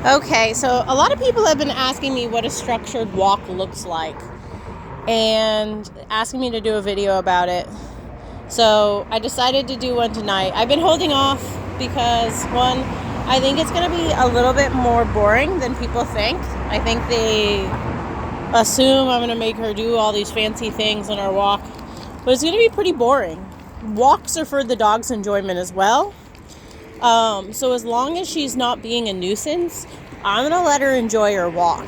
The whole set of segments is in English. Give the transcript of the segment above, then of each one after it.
Okay, so a lot of people have been asking me what a structured walk looks like and asking me to do a video about it. So I decided to do one tonight. I've been holding off because, one, I think it's going to be a little bit more boring than people think. I think they assume I'm going to make her do all these fancy things on our walk, but it's going to be pretty boring. Walks are for the dog's enjoyment as well. So as long as she's not being a nuisance, I'm going to let her enjoy her walk.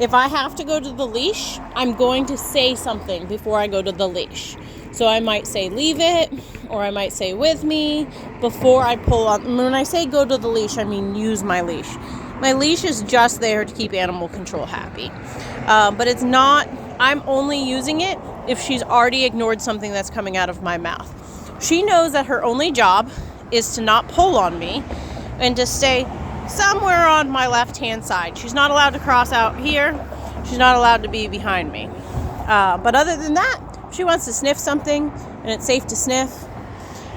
If I have to go to the leash, I'm going to say something before I go to the leash. So I might say leave it, or I might say with me before I pull on. When I say go to the leash, I mean use my leash. My leash is just there to keep animal control happy. But it's not, I'm only using it if she's already ignored something that's coming out of my mouth. She knows that her only job is to not pull on me and to stay somewhere on my left-hand side. She's not allowed to cross out here. She's not allowed to be behind me. But other than that, if she wants to sniff something and it's safe to sniff,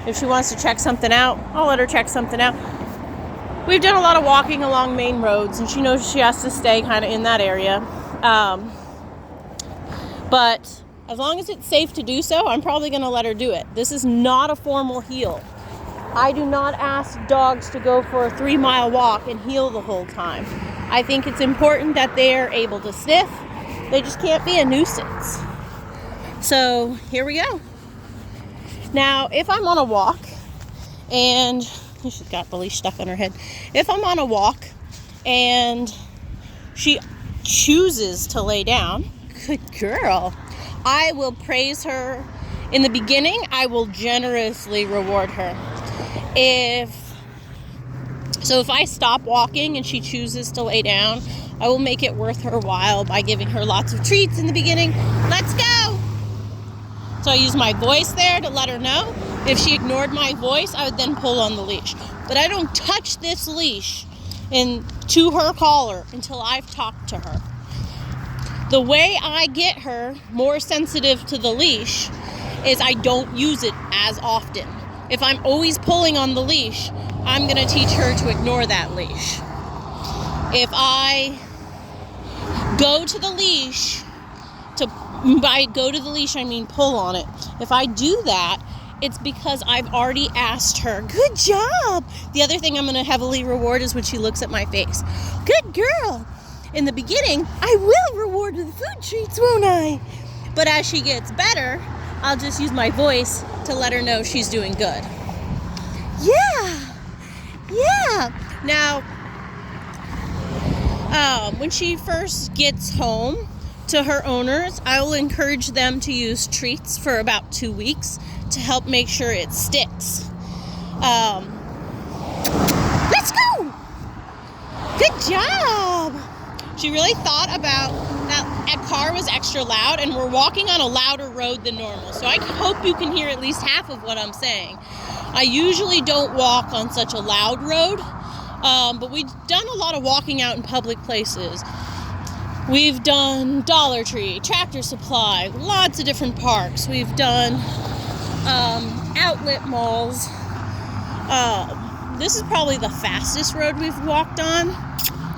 if she wants to check something out, I'll let her check something out. We've done a lot of walking along main roads, and she knows she has to stay kind of in that area. But as long as it's safe to do so, I'm probably going to let her do it. This is not a formal heel. I do not ask dogs to go for a 3-mile walk and heel the whole time. I think it's important that they're able to sniff. They just can't be a nuisance. So here we go. Now, if I'm on a walk and she's got the leash stuck on her head. If I'm on a walk and she chooses to lay down, good girl, I will praise her. In the beginning, I will generously reward her. If I stop walking and she chooses to lay down, I will make it worth her while by giving her lots of treats in the beginning. Let's go! So I use my voice there to let her know. If she ignored my voice, I would then pull on the leash. But I don't touch this leash to her collar until I've talked to her. The way I get her more sensitive to the leash is I don't use it as often. If I'm always pulling on the leash, I'm going to teach her to ignore that leash. If I go to the leash, by go to the leash, I mean pull on it. If I do that, it's because I've already asked her, good job. The other thing I'm going to heavily reward is when she looks at my face. Good girl. In the beginning, I will reward with food treats, won't I? But as she gets better, I'll just use my voice to let her know she's doing good. Yeah. Now, when she first gets home to her owners, I will encourage them to use treats for about 2 weeks to help make sure it sticks. Let's go! Good job! She really thought about that car was extra loud, and we're walking on a louder road than normal. So I hope you can hear at least half of what I'm saying. I usually don't walk on such a loud road, but we've done a lot of walking out in public places. We've done Dollar Tree, Tractor Supply, lots of different parks. We've done outlet malls. This is probably the fastest road we've walked on.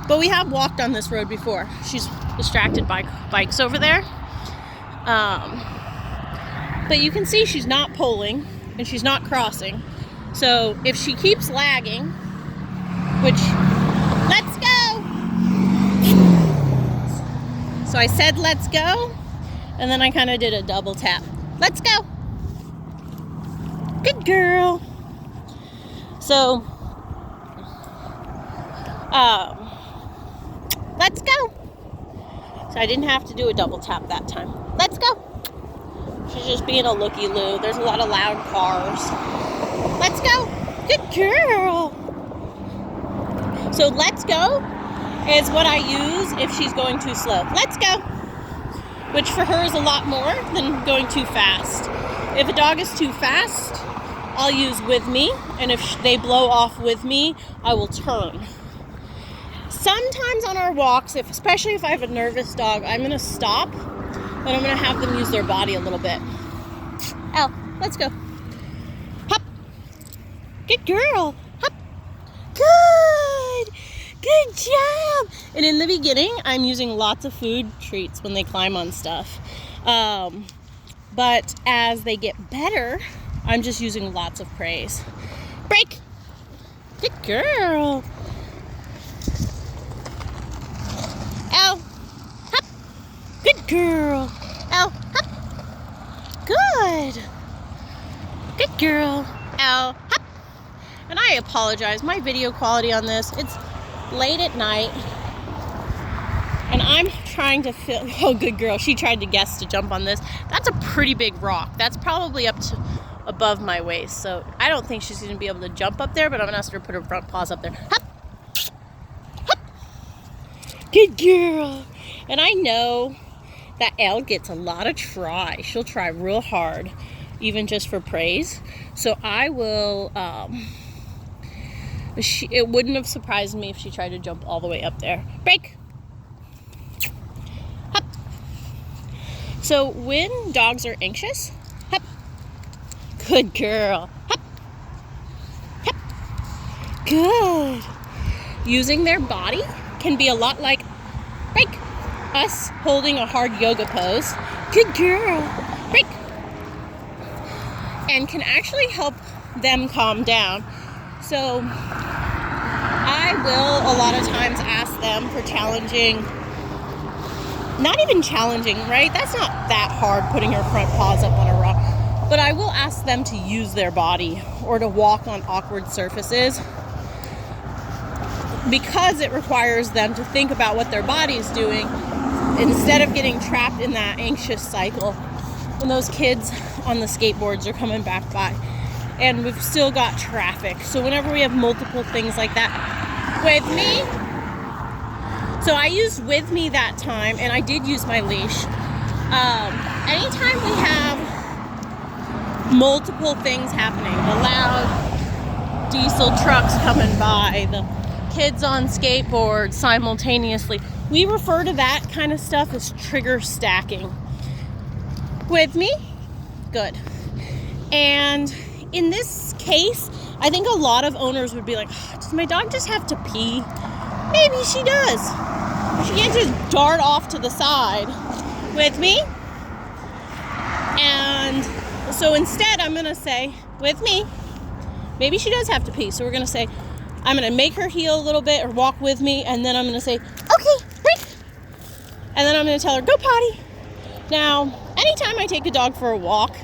But we have walked on this road before. She's distracted by bikes over there. But you can see she's not pulling and she's not crossing. So if she keeps lagging, which, let's go! So I said let's go, and then I kind of did a double tap. Let's go! Good girl! So, let's go. So I didn't have to do a double tap that time. Let's go. She's just being a looky-loo. There's a lot of loud cars. Let's go. Good girl. So let's go is what I use if she's going too slow. Let's go. Which for her is a lot more than going too fast. If a dog is too fast, I'll use with me. And if they blow off with me, I will turn. Sometimes on our walks, especially if I have a nervous dog, I'm going to stop, but I'm going to have them use their body a little bit. Elle, let's go. Hop. Good girl. Hop. Good. Good And in the beginning, I'm using lots of food treats when they climb on stuff. But as they get better, I'm just using lots of praise. Break! Good girl! Ow! Hop! Good girl! Ow! Hop! Good! Good girl! Ow! Hop! And I apologize, my video quality on this, it's late at night. And I'm trying to film. Oh, good girl. She tried to guess to jump on this. That's a pretty big rock. That's probably up to above my waist. So I don't think she's going to be able to jump up there, but I'm going to ask her to put her front paws up there. Hop! Hop! Good girl. And I know that Elle gets a lot of try. She'll try real hard, even just for praise. So I will, it wouldn't have surprised me if she tried to jump all the way up there. Break! So when dogs are anxious, hop, good girl, hop, hop, good. Using their body can be a lot like us holding a hard yoga pose. Good girl, break. And can actually help them calm down. So I will a lot of times ask them for challenging. Not even challenging, right? That's not that hard, putting her front paws up on a rock. But I will ask them to use their body or to walk on awkward surfaces because it requires them to think about what their body's doing instead of getting trapped in that anxious cycle when those kids on the skateboards are coming back by. And we've still got traffic. So whenever we have multiple things like that with me, so I used with me that time, and I did use my leash. Anytime we have multiple things happening, the loud diesel trucks coming by, the kids on skateboards simultaneously, we refer to that kind of stuff as trigger stacking. With me? Good. And in this case, I think a lot of owners would be like, does my dog just have to pee? Maybe she does. She can't just dart off to the side with me. And so instead, I'm going to say, with me, maybe she does have to pee. So we're going to say, I'm going to make her heel a little bit or walk with me. And then I'm going to say, okay, break. And then I'm going to tell her, go potty. Now, anytime I take a dog for a walk,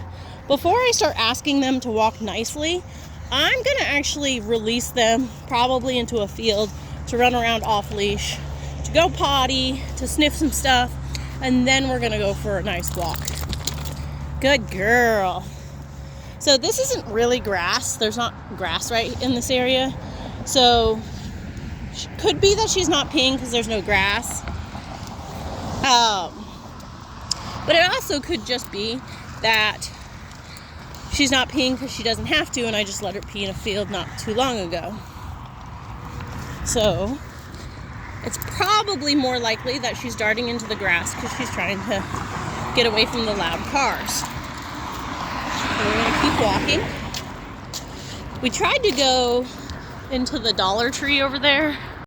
before I start asking them to walk nicely, I'm going to actually release them probably into a field to run around off leash, to go potty, to sniff some stuff, and then we're gonna go for a nice walk. Good girl. So this isn't really grass. There's not grass right in this area. So could be that she's not peeing because there's no grass. But it also could just be that she's not peeing because she doesn't have to, and I just let her pee in a field not too long ago. So it's probably more likely that she's darting into the grass because she's trying to get away from the loud cars. So we're going to keep walking. We tried to go into the Dollar Tree over there